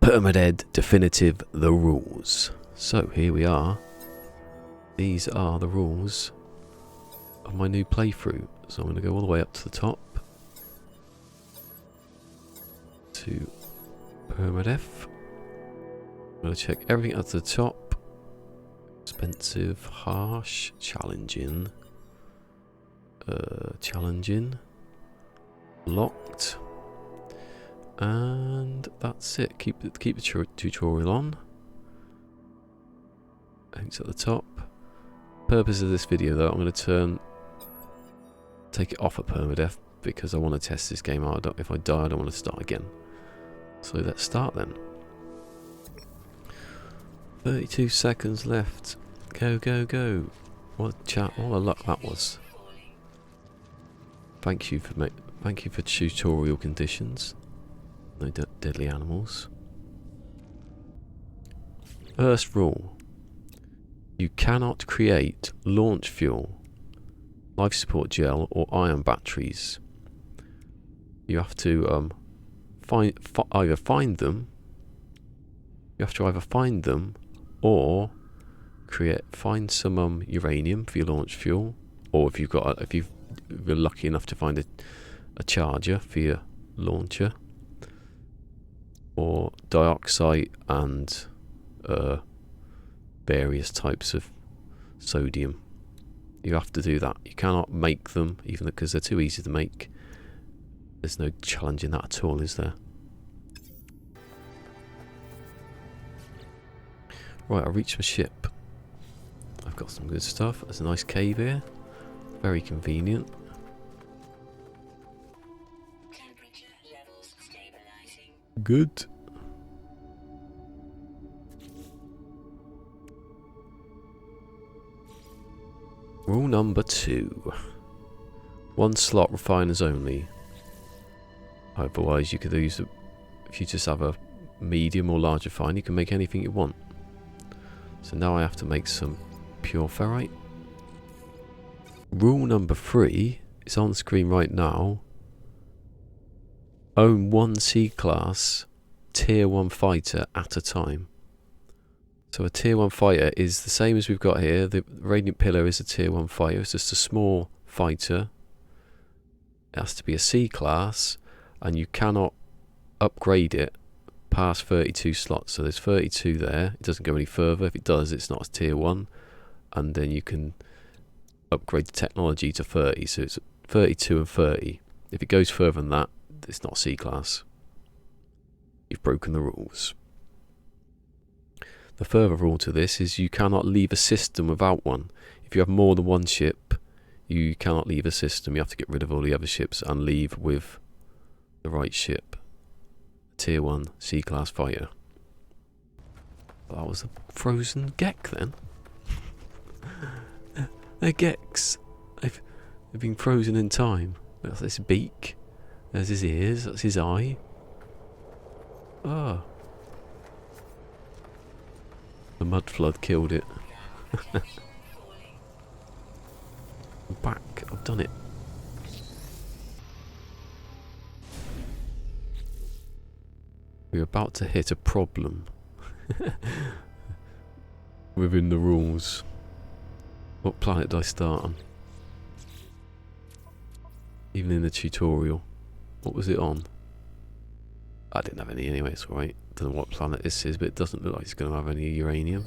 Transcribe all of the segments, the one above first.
PermaDEAD Definitive the rules. So here we are. These are the rules of my new playthrough. So I'm going to go all the way up to the top to Permadeath. I'm going to check everything up to the top. Expensive, harsh, challenging, locked, and that's it. Keep the tutorial on. Thanks at the top. Purpose of this video though, I'm going to take it off of permadeath because I want to test this game out. If I die, I don't want to start again. So let's start then. 32 seconds left. Go, go, go. What a luck that was. Thank you for tutorial conditions. No deadly animals. First rule. You cannot create launch fuel, life support gel or ion batteries. You have to either find them or find some uranium for your launch fuel, or if you're lucky enough to find a charger for your launcher, or dioxide and various types of sodium. You have to do that. You cannot make them, even because they're too easy to make. There's no challenge in that at all, is there? Right, I reached my ship. I've got some good stuff. There's a nice cave here. Very convenient. Good. Rule number 2. 1 slot refiners only. Otherwise you could use if you just have a medium or large refiner, you can make anything you want. So now I have to make some pure ferrite. Rule number 3 is on the screen right now. Own 1 C-class tier 1 fighter at a time. So a tier 1 fighter is the same as we've got here. The Radiant Pillar is a tier 1 fighter. It's just a small fighter. It has to be a C-class, and you cannot upgrade it past 32 slots. So there's 32 there. It doesn't go any further. If it does, it's not a tier 1. And then you can upgrade the technology to 30. So it's 32 and 30. If it goes further than that, it's not C-class. You've broken the rules. The further rule to this is you cannot leave a system without one. If you have more than 1 ship, you cannot leave a system. You have to get rid of all the other ships and leave with the right ship. Tier 1 C-class fighter. That was a frozen Gek then. They're Geks. They've been frozen in time. That's his beak. There's his ears. That's his eye. Ah. The mud flood killed it. I'm back. I've done it. We're about to hit a problem within the rules. What planet did I start on? Even in the tutorial. What was it on? I didn't have any anyway, it's alright. Don't know what planet this is, but it doesn't look like it's going to have any uranium.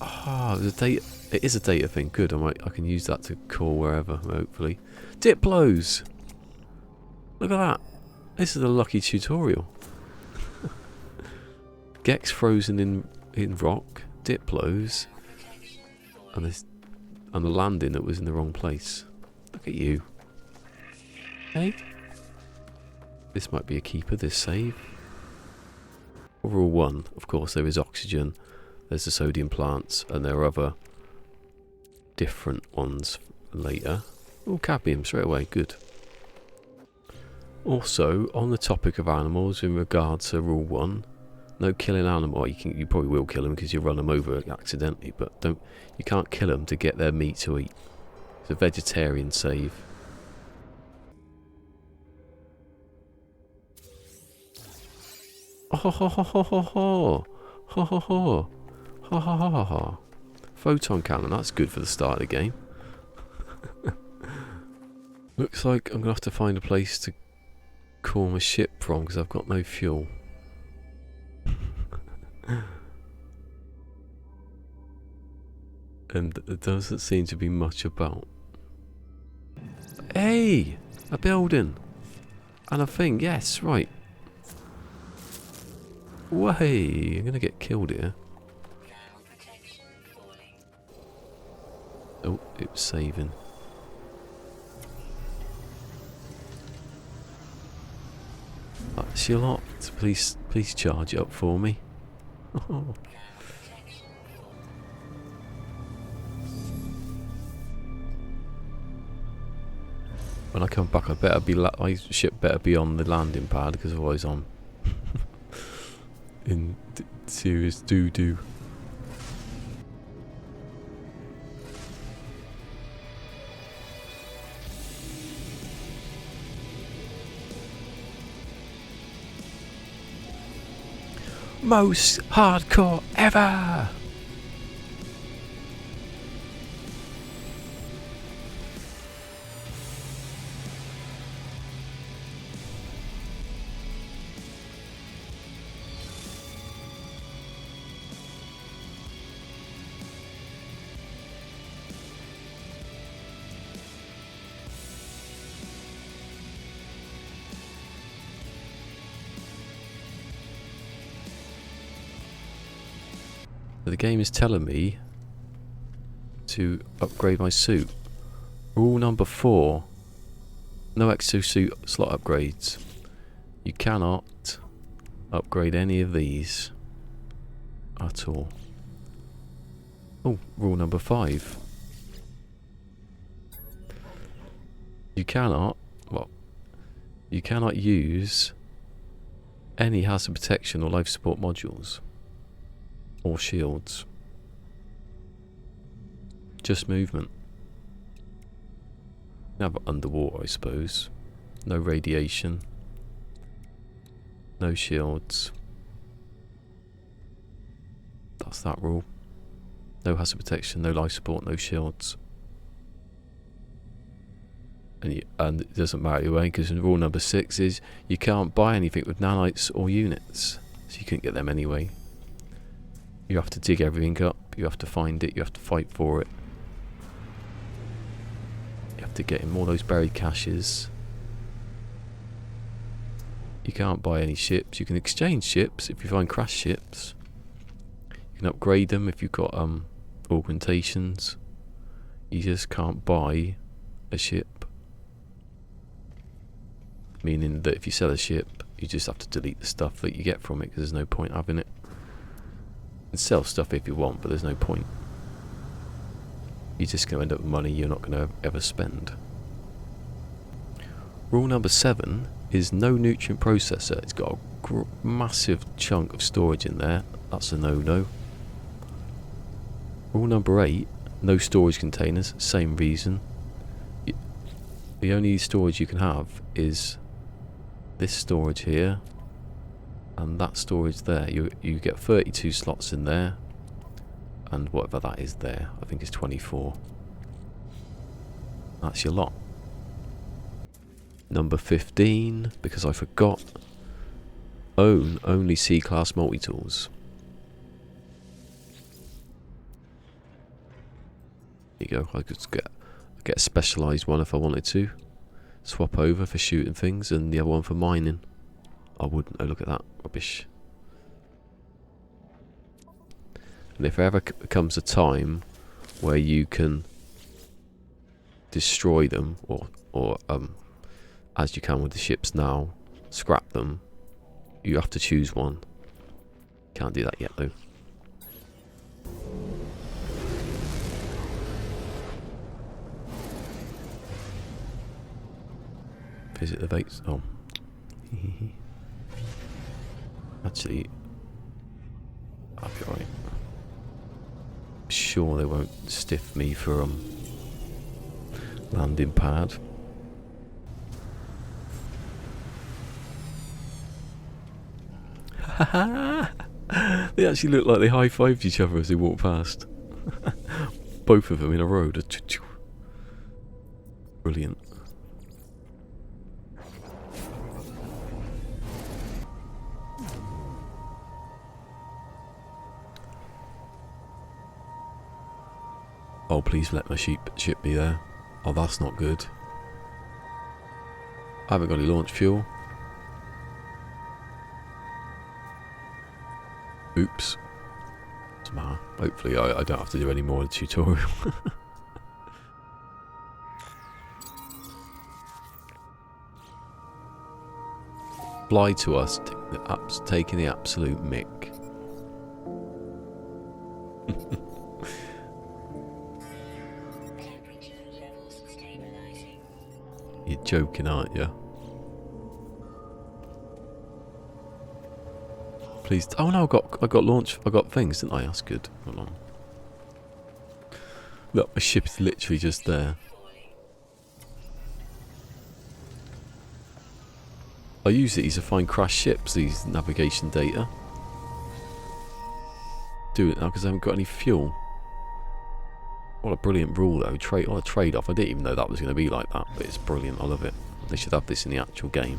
Ah, it is a data thing. Good, I can use that to call wherever, hopefully. Diplos! Look at that. This is a lucky tutorial. Gek's frozen in rock, Diplos, and the landing that was in the wrong place. Look at you. Hey? This might be a keeper, this save. Rule 1, of course, there is oxygen, there's the sodium plants, and there are other different ones later. Oh, cadmium straight away, good. Also, on the topic of animals, in regards to rule 1, no killing animal. You probably will kill them because you run them over accidentally, but you can't kill them to get their meat to eat. It's a vegetarian save. ho ho ho ho ho ho ho ho ho ha ha ha ha ha. Photon cannon, that's good for the start of the game. Looks like I'm gonna have to find a place to call my ship from because I've got no fuel. And there doesn't seem to be much about. Hey! A building! And a thing, yes, right. Way! I'm gonna get killed here. Oh, it's saving. That's your lot. Please charge it up for me. Oh. When I come back, my ship better be on the landing pad because otherwise I'm in serious doo-doo. Most hardcore ever! The game is telling me to upgrade my suit. Rule number 4. No exosuit slot upgrades. You cannot upgrade any of these at all. Oh, rule number 5. You cannot use any hazard protection or life support modules. Or shields. Just movement. Now underwater, I suppose. No radiation. No shields. That's that rule. No hazard protection, no life support, no shields. And it doesn't matter your way because rule number 6 is you can't buy anything with nanites or units. So you couldn't get them anyway. You have to dig everything up, you have to find it, you have to fight for it. You have to get in all those buried caches. You can't buy any ships. You can exchange ships if you find crashed ships. You can upgrade them if you've got augmentations. You just can't buy a ship. Meaning that if you sell a ship, you just have to delete the stuff that you get from it because there's no point having it. Sell stuff if you want, but there's no point. You're just going to end up with money you're not going to ever spend. Rule number 7 is no nutrient processor. It's got a massive chunk of storage in there. That's a no-no. Rule number 8, no storage containers. Same reason. The only storage you can have is this storage here. And that storage there, you get 32 slots in there, and whatever that is there, I think it's 24. That's your lot. Number 15, because I forgot, own only C-class multi-tools. There you go, I could get a specialised one if I wanted to. Swap over for shooting things and the other one for mining. I wouldn't. Oh, look at that rubbish. And if ever comes a time where you can destroy them, or as you can with the ships now, scrap them, you have to choose one. Can't do that yet though. Visit the base. Oh. Actually, I'll be alright. Sure they won't stiff me for landing pad. They actually look like they high-fived each other as they walked past. Both of them in a row. Brilliant. Oh, please let my ship be there. Oh, that's not good. I haven't got any launch fuel. Oops. Doesn't matter. Hopefully I don't have to do any more of the tutorial. Fly to us, taking the absolute mick. You're joking, aren't you? Please. Oh no, I got launch. I got things, didn't I? That's good. Hold on. Look, my ship is literally just there. I use these to find crashed ships. These navigation data. Do it now because I haven't got any fuel. What a brilliant rule though. What a trade-off. I didn't even know that was going to be like that, but it's brilliant. I love it. They should have this in the actual game.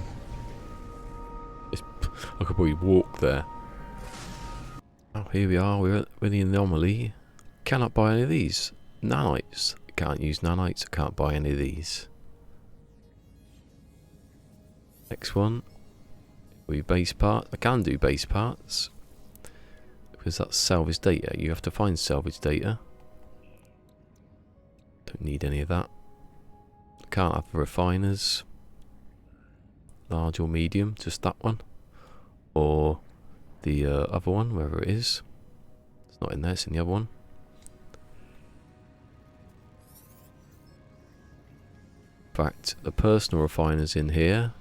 I could probably walk there. Oh, here we are. We're in the anomaly. Cannot buy any of these. Nanites. Can't use nanites. I can't buy any of these. Next one. We base parts. I can do base parts. Because that's salvage data. You have to find salvage data. Don't need any of that. Can't have the refiners. Large or medium. Just that one. Or the other one, wherever it is. It's not in there, it's in the other one. In fact, the personal refiner's in here.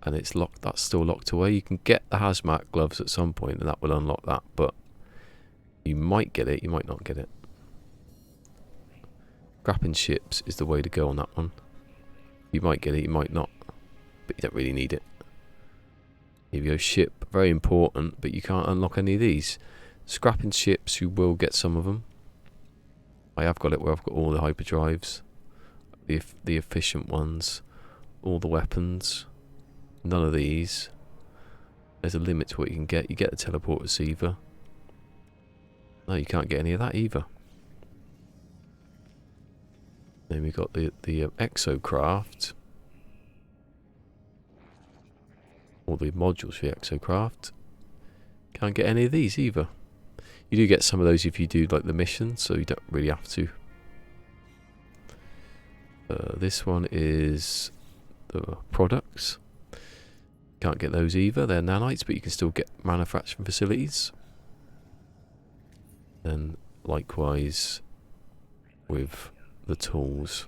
And it's locked, that's still locked away. You can get the hazmat gloves at some point and that will unlock that, but you might get it, you might not get it. Scrapping ships is the way to go on that one. You might get it, you might not, but you don't really need it. Here we go, ship, very important, but you can't unlock any of these. Scrapping ships, you will get some of them. I have got it where I've got all the hyperdrives, the efficient ones, all the weapons. None of these. There's a limit to what you can get. You get the teleport receiver. No, you can't get any of that either. Then we got the exocraft. All the modules for the exocraft. Can't get any of these either. You do get some of those if you do like the mission, so you don't really have to. This one is the products. Can't get those either. They're nanites, but you can still get manufacturing facilities. And likewise with the tools.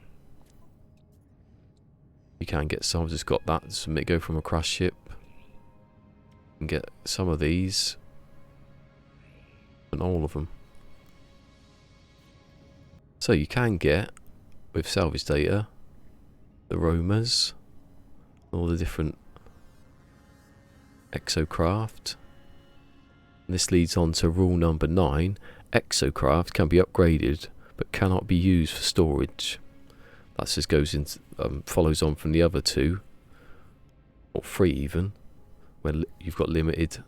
You can get some. I've just got that. Some go from a crash ship. You can get some of these. And all of them. So you can get, with salvage data, the Romas, all the different exocraft. And this leads on to rule number 9. Exocraft can be upgraded but cannot be used for storage. That just goes into follows on from the other 2, or 3 even, where you've got limited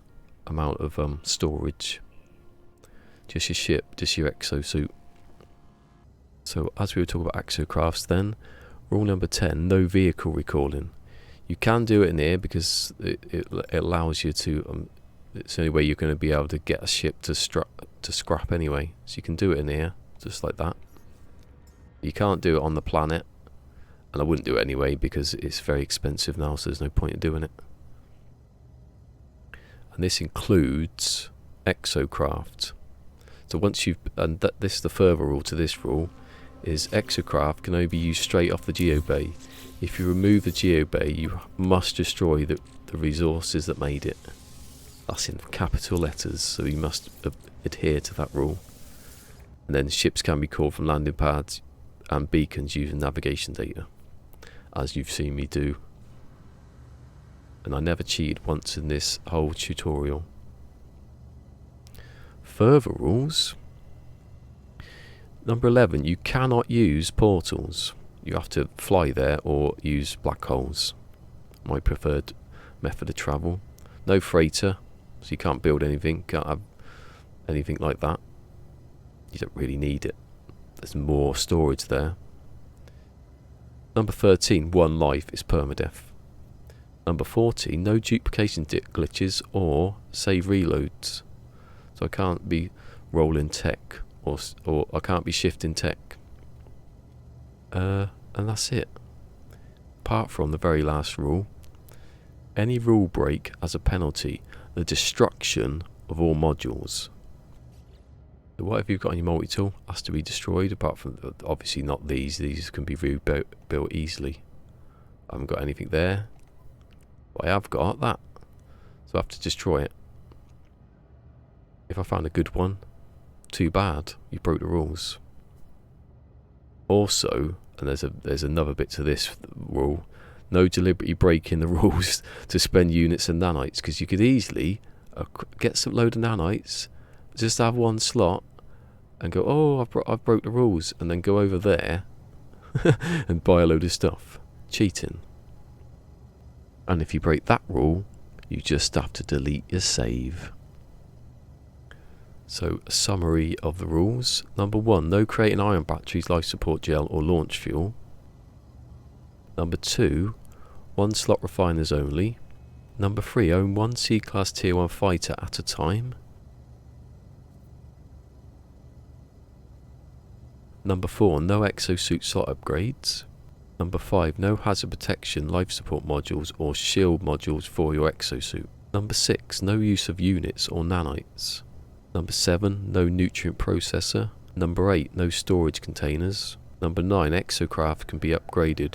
amount of storage. Just your ship, just your exosuit. So as we were talking about exocrafts then, rule number 10, no vehicle recalling. You can do it in here because it allows you to, it's the only way you're going to be able to get a ship to scrap anyway. So you can do it in here, just like that. You can't do it on the planet, and I wouldn't do it anyway because it's very expensive now, so there's no point in doing it. And this includes exocraft. So once you've, and this is the further rule to this rule, is exocraft can only be used straight off the geobay. If you remove the geobay, you must destroy the resources that made it. That's in capital letters, so you must adhere to that rule. And then ships can be called from landing pads and beacons using navigation data, as you've seen me do. And I never cheated once in this whole tutorial. Further rules. Number 11, you cannot use portals. You have to fly there or use black holes. My preferred method of travel. No freighter, so you can't build anything, can't have anything like that. You don't really need it. There's more storage there. Number 13, 1 life is permadeath. Number 14, no duplication glitches or save reloads. So I can't be rolling tech or I can't be shifting tech. And that's it. Apart from the very last rule, any rule break as a penalty, the destruction of all modules. So whatever you've got on your multi-tool has to be destroyed, apart from obviously not these. These can be rebuilt easily. I haven't got anything there, but I have got that, so I have to destroy it. If I found a good one, too bad, you broke the rules. Also, and there's another bit to this rule, no deliberately breaking the rules to spend units and nanites, because you could easily get some load of nanites, just have one slot and go, oh, I've broke the rules, and then go over there and buy a load of stuff. Cheating. And if you break that rule, you just have to delete your save. So, a summary of the rules. Number 1, no creating ion batteries, life support gel or launch fuel. Number 2, 1 slot refiners only. Number 3, own 1 C-Class Tier 1 fighter at a time. Number 4, no exosuit slot upgrades. Number 5, no hazard protection, life support modules or shield modules for your exosuit. Number 6, no use of units or nanites. Number 7, no nutrient processor. Number 8, no storage containers. Number 9, exocraft can be upgraded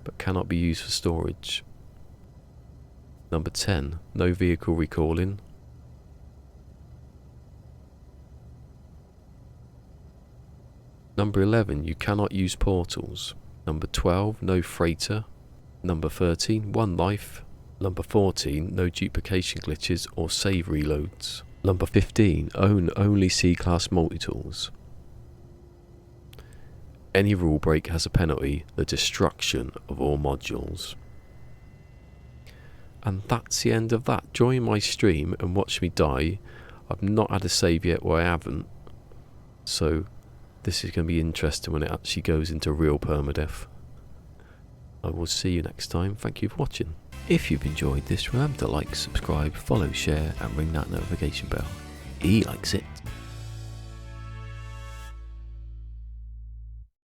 but cannot be used for storage. Number 10, no vehicle recalling. Number 11, you cannot use portals. Number 12, no freighter. Number 13, 1 life. Number 14, no duplication glitches or save reloads. Number 15, own only C-Class multi-tools. Any rule break has a penalty, the destruction of all modules. And that's the end of that. Join my stream and watch me die. I've not had a save yet, or I haven't. So this is going to be interesting when it actually goes into real permadeath. I will see you next time. Thank you for watching. If you've enjoyed this, remember to like, subscribe, follow, share and ring that notification bell. He likes it.